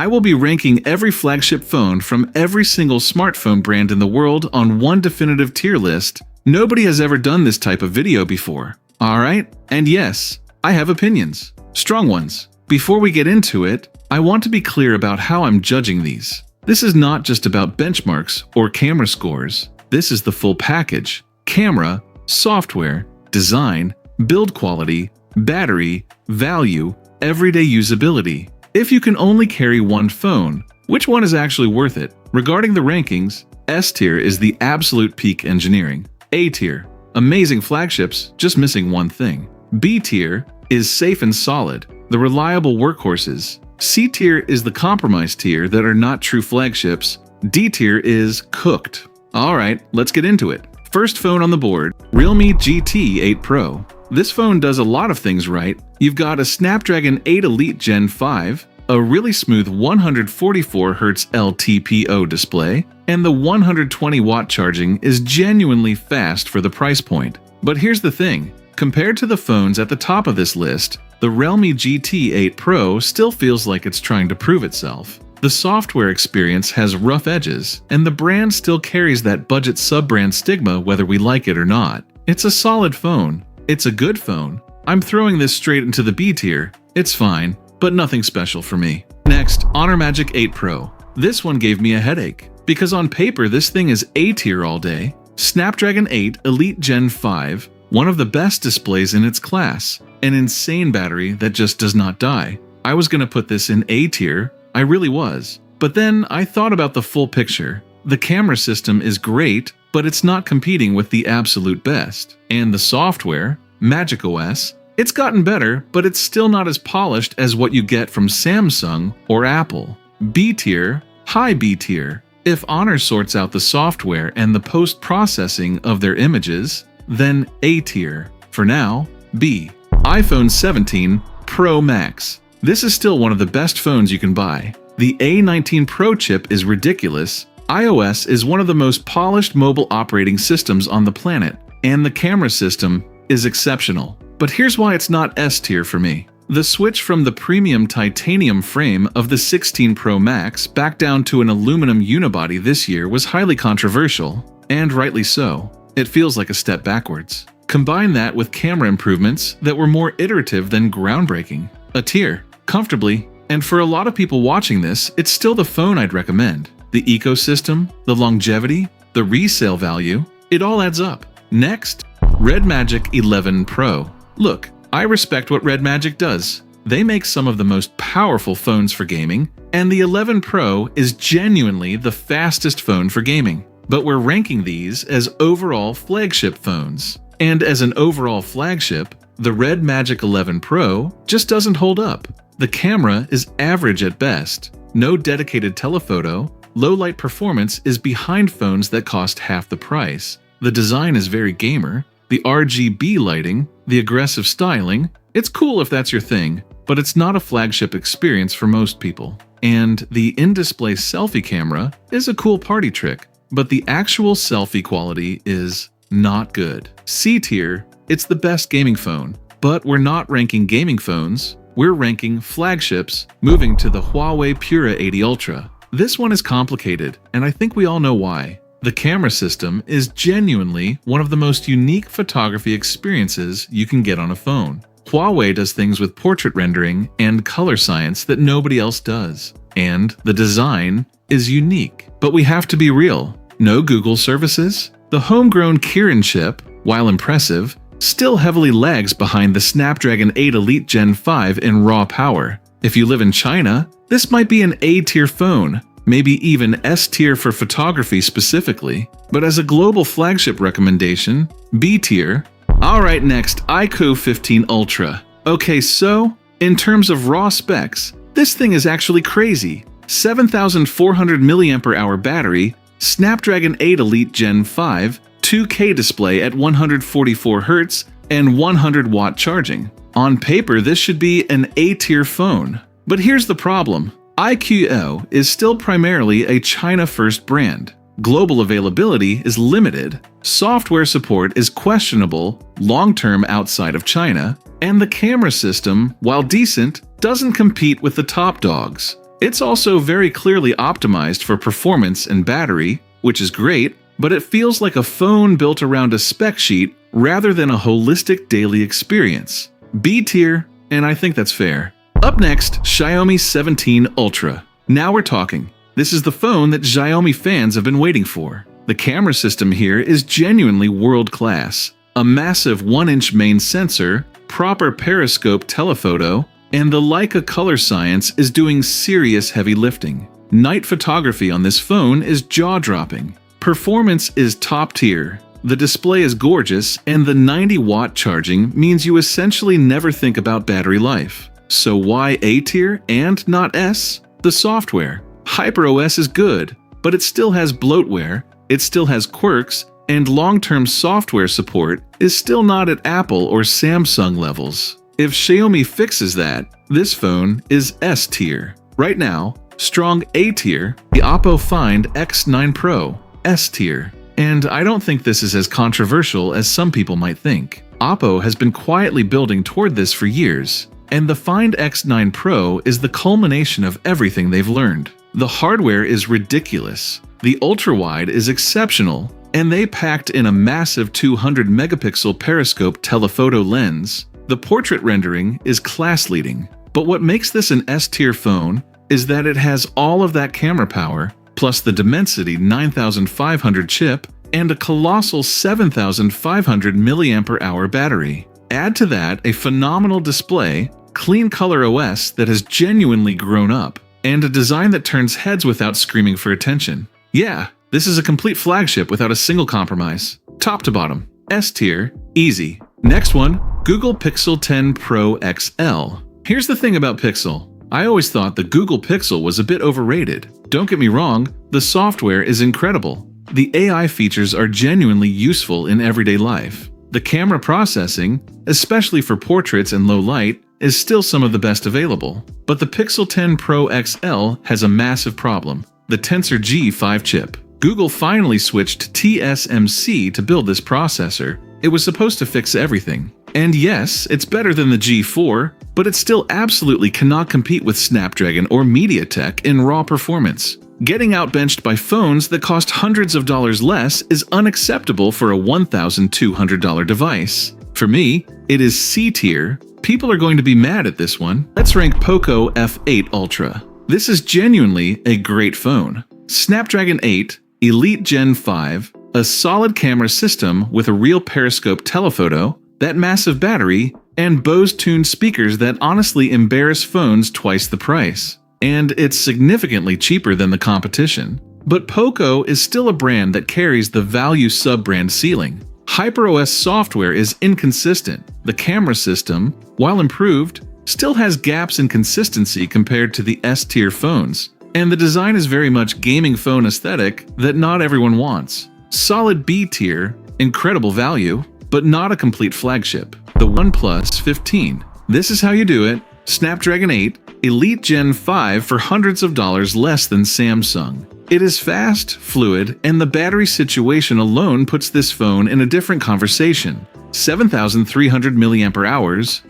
I will be ranking every flagship phone from every single smartphone brand in the world on one definitive tier list. Nobody has ever done this type of video before. Alright? And yes, I have opinions. Strong ones. Before we get into it, I want to be clear about how I'm judging these. This is not just about benchmarks or camera scores. This is the full package. Camera, software, design, build quality, battery, value, everyday usability. If you can only carry one phone, which one is actually worth it? Regarding the rankings, S tier is the absolute peak engineering. A tier, amazing flagships, just missing one thing. B tier is safe and solid, the reliable workhorses. C tier is the compromise tier that are not true flagships. D tier is cooked. Alright, let's get into it. First phone on the board, Realme GT 8 Pro. This phone does a lot of things right. You've got a Snapdragon 8 Elite Gen 5, a really smooth 144Hz LTPO display, and the 120-watt charging is genuinely fast for the price point. But here's the thing, compared to the phones at the top of this list, the Realme GT 8 Pro still feels like it's trying to prove itself. The software experience has rough edges, and the brand still carries that budget sub-brand stigma whether we like it or not. It's a solid phone. It's a good phone. I'm throwing this straight into the B tier. It's fine, but nothing special for me. Next, RedMagic 8 Pro. This one gave me a headache, because on paper this thing is A tier all day. Snapdragon 8 Elite Gen 5, one of the best displays in its class, an insane battery that just does not die. I was gonna put this in A tier, I really was. But then I thought about the full picture. The camera system is great, but it's not competing with the absolute best. And the software, macOS, it's gotten better, but it's still not as polished as what you get from Samsung or Apple. B tier, high B tier. If Honor sorts out the software and the post-processing of their images, then A tier. For now, B. iPhone 17 Pro Max. This is still one of the best phones you can buy. The A19 Pro chip is ridiculous. iOS is one of the most polished mobile operating systems on the planet, and the camera system is exceptional. But here's why it's not S tier for me. The switch from the premium titanium frame of the 16 Pro Max back down to an aluminum unibody this year was highly controversial, and rightly so. It feels like a step backwards. Combine that with camera improvements that were more iterative than groundbreaking. A tier. Comfortably, and for a lot of people watching this, it's still the phone I'd recommend. The ecosystem, the longevity, the resale value, it all adds up. Next, RedMagic 11 Pro. Look, I respect what RedMagic does. They make some of the most powerful phones for gaming, and the 11 Pro is genuinely the fastest phone for gaming. But we're ranking these as overall flagship phones. And as an overall flagship, the RedMagic 11 Pro just doesn't hold up. The camera is average at best, no dedicated telephoto, low light performance is behind phones that cost half the price. The design is very gamer, the RGB lighting, the aggressive styling, it's cool if that's your thing, but it's not a flagship experience for most people. And the in-display selfie camera is a cool party trick, but the actual selfie quality is not good. C tier, it's the best gaming phone, but we're not ranking gaming phones. We're ranking flagships, moving to the Huawei Pura 80 Ultra. This one is complicated, and I think we all know why. The camera system is genuinely one of the most unique photography experiences you can get on a phone. Huawei does things with portrait rendering and color science that nobody else does. And the design is unique. But we have to be real. No Google services? The homegrown Kirin chip, while impressive, still heavily lags behind the Snapdragon 8 Elite Gen 5 in raw power. If you live in China, this might be an A-tier phone, maybe even S-tier for photography specifically, but as a global flagship recommendation, B-tier. Alright, next, iQOO 15 Ultra. Okay, so, in terms of raw specs, this thing is actually crazy. 7,400 mAh battery, Snapdragon 8 Elite Gen 5, 2K display at 144Hz, and 100-watt charging. On paper, this should be an A-tier phone. But here's the problem. iQOO is still primarily a China-first brand. Global availability is limited, software support is questionable long-term outside of China, and the camera system, while decent, doesn't compete with the top dogs. It's also very clearly optimized for performance and battery, which is great, but it feels like a phone built around a spec sheet rather than a holistic daily experience. B tier, and I think that's fair. Up next, Xiaomi 17 Ultra. Now we're talking. This is the phone that Xiaomi fans have been waiting for. The camera system here is genuinely world-class. A massive 1-inch main sensor, proper periscope telephoto, and the Leica color science is doing serious heavy lifting. Night photography on this phone is jaw-dropping. Performance is top tier. The display is gorgeous, and the 90-watt charging means you essentially never think about battery life. So why A tier and not S? The software. HyperOS is good, but it still has bloatware, it still has quirks, and long-term software support is still not at Apple or Samsung levels. If Xiaomi fixes that, this phone is S tier. Right now, strong A tier, the OPPO Find X9 Pro, S tier. And I don't think this is as controversial as some people might think. OPPO has been quietly building toward this for years, and the Find X9 Pro is the culmination of everything they've learned. The hardware is ridiculous, the ultra-wide is exceptional, and they packed in a massive 200-megapixel periscope telephoto lens. The portrait rendering is class-leading, but what makes this an S-tier phone is that it has all of that camera power, plus the Dimensity 9500 chip and a colossal 7500 mAh battery. Add to that a phenomenal display, clean color OS that has genuinely grown up, and a design that turns heads without screaming for attention. Yeah, this is a complete flagship without a single compromise. Top to bottom, S tier, easy. Next one, Google Pixel 10 Pro XL. Here's the thing about Pixel. I always thought the Google Pixel was a bit overrated. Don't get me wrong, the software is incredible. The AI features are genuinely useful in everyday life. The camera processing, especially for portraits and low light, is still some of the best available. But the Pixel 10 Pro XL has a massive problem, the Tensor G5 chip. Google finally switched to TSMC to build this processor. It was supposed to fix everything. And yes, it's better than the G4, but it still absolutely cannot compete with Snapdragon or MediaTek in raw performance. Getting outbenched by phones that cost hundreds of dollars less is unacceptable for a $1,200 device. For me, it is C tier. People are going to be mad at this one. Let's rank POCO F8 Ultra. This is genuinely a great phone. Snapdragon 8, Elite Gen 5, a solid camera system with a real periscope telephoto, that massive battery, and Bose-tuned speakers that honestly embarrass phones twice the price. And it's significantly cheaper than the competition. But POCO is still a brand that carries the value sub-brand ceiling. HyperOS software is inconsistent. The camera system, while improved, still has gaps in consistency compared to the S-tier phones. And the design is very much gaming phone aesthetic that not everyone wants. Solid B tier, incredible value, but not a complete flagship. The OnePlus 15. This is how you do it. Snapdragon 8, Elite Gen 5 for hundreds of dollars less than Samsung. It is fast, fluid, and the battery situation alone puts this phone in a different conversation. 7,300 mAh,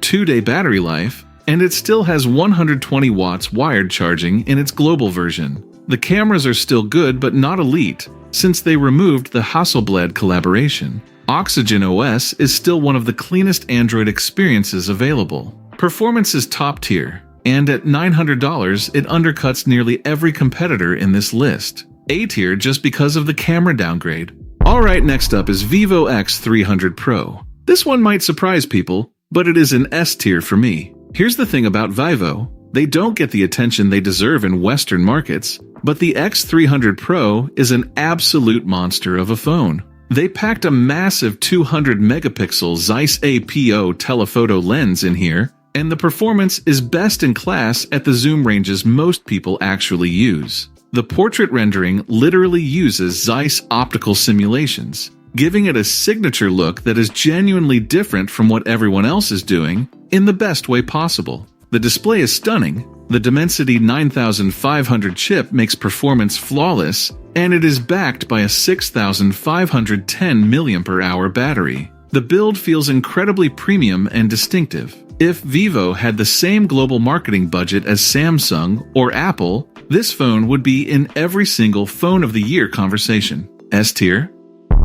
2-day battery life, and it still has 120 watts wired charging in its global version. The cameras are still good but not elite, since they removed the Hasselblad collaboration. Oxygen OS is still one of the cleanest Android experiences available. Performance is top tier, and at $900 it undercuts nearly every competitor in this list. A tier just because of the camera downgrade. Alright, next up is Vivo X300 Pro. This one might surprise people, but it is an S tier for me. Here's the thing about Vivo. They don't get the attention they deserve in Western markets, but the X300 Pro is an absolute monster of a phone. They packed a massive 200-megapixel Zeiss APO telephoto lens in here, and the performance is best in class at the zoom ranges most people actually use. The portrait rendering literally uses Zeiss optical simulations, giving it a signature look that is genuinely different from what everyone else is doing in the best way possible. The display is stunning, the Dimensity 9500 chip makes performance flawless, and it is backed by a 6,510 mAh battery. The build feels incredibly premium and distinctive. If Vivo had the same global marketing budget as Samsung or Apple, this phone would be in every single Phone of the Year conversation. S tier.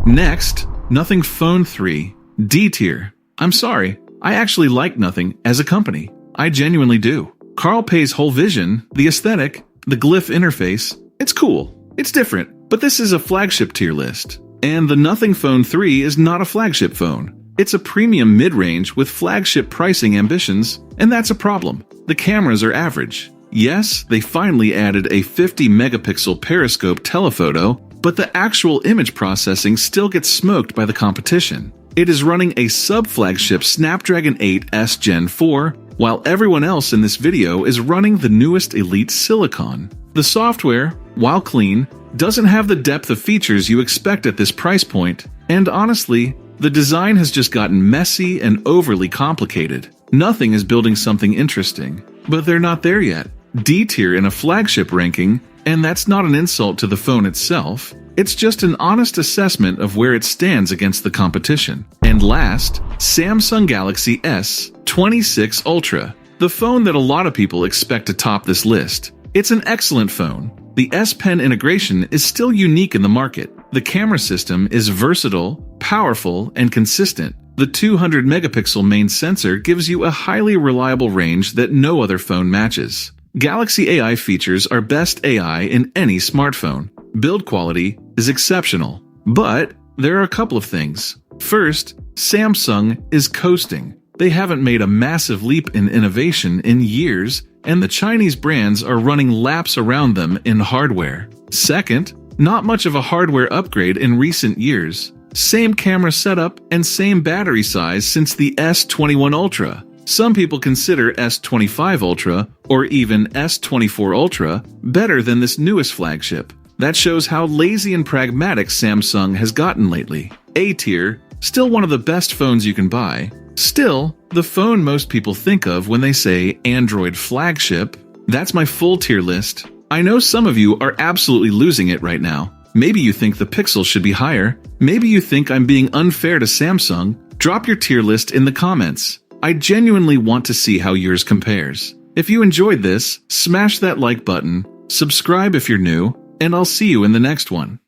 Next, Nothing Phone 3, D tier. I'm sorry, I actually like Nothing as a company. I genuinely do. Carl Pei's whole vision, the aesthetic, the glyph interface, it's cool. It's different, but this is a flagship tier list. And the Nothing Phone 3 is not a flagship phone. It's a premium mid-range with flagship pricing ambitions, and that's a problem. The cameras are average. Yes, they finally added a 50-megapixel periscope telephoto, but the actual image processing still gets smoked by the competition. It is running a sub-flagship Snapdragon 8S Gen 4, while everyone else in this video is running the newest Elite Silicon. The software, while clean, doesn't have the depth of features you expect at this price point, and honestly, the design has just gotten messy and overly complicated. Nothing is building something interesting, but they're not there yet. D tier in a flagship ranking, and that's not an insult to the phone itself. It's just an honest assessment of where it stands against the competition. And last, Samsung Galaxy S26 Ultra, the phone that a lot of people expect to top this list. It's an excellent phone. The S Pen integration is still unique in the market. The camera system is versatile, powerful, and consistent. The 200-megapixel main sensor gives you a highly reliable range that no other phone matches. Galaxy AI features are best AI in any smartphone. Build quality is exceptional. But there are a couple of things. First, Samsung is coasting. They haven't made a massive leap in innovation in years, and the Chinese brands are running laps around them in hardware. Second, not much of a hardware upgrade in recent years. Same camera setup and same battery size since the S21 Ultra. Some people consider S25 Ultra or even S24 Ultra better than this newest flagship. That shows how lazy and pragmatic Samsung has gotten lately. A tier, still one of the best phones you can buy. Still, the phone most people think of when they say Android flagship. That's my full tier list. I know some of you are absolutely losing it right now. Maybe you think the Pixel should be higher. Maybe you think I'm being unfair to Samsung. Drop your tier list in the comments. I genuinely want to see how yours compares. If you enjoyed this, smash that like button, subscribe if you're new, and I'll see you in the next one.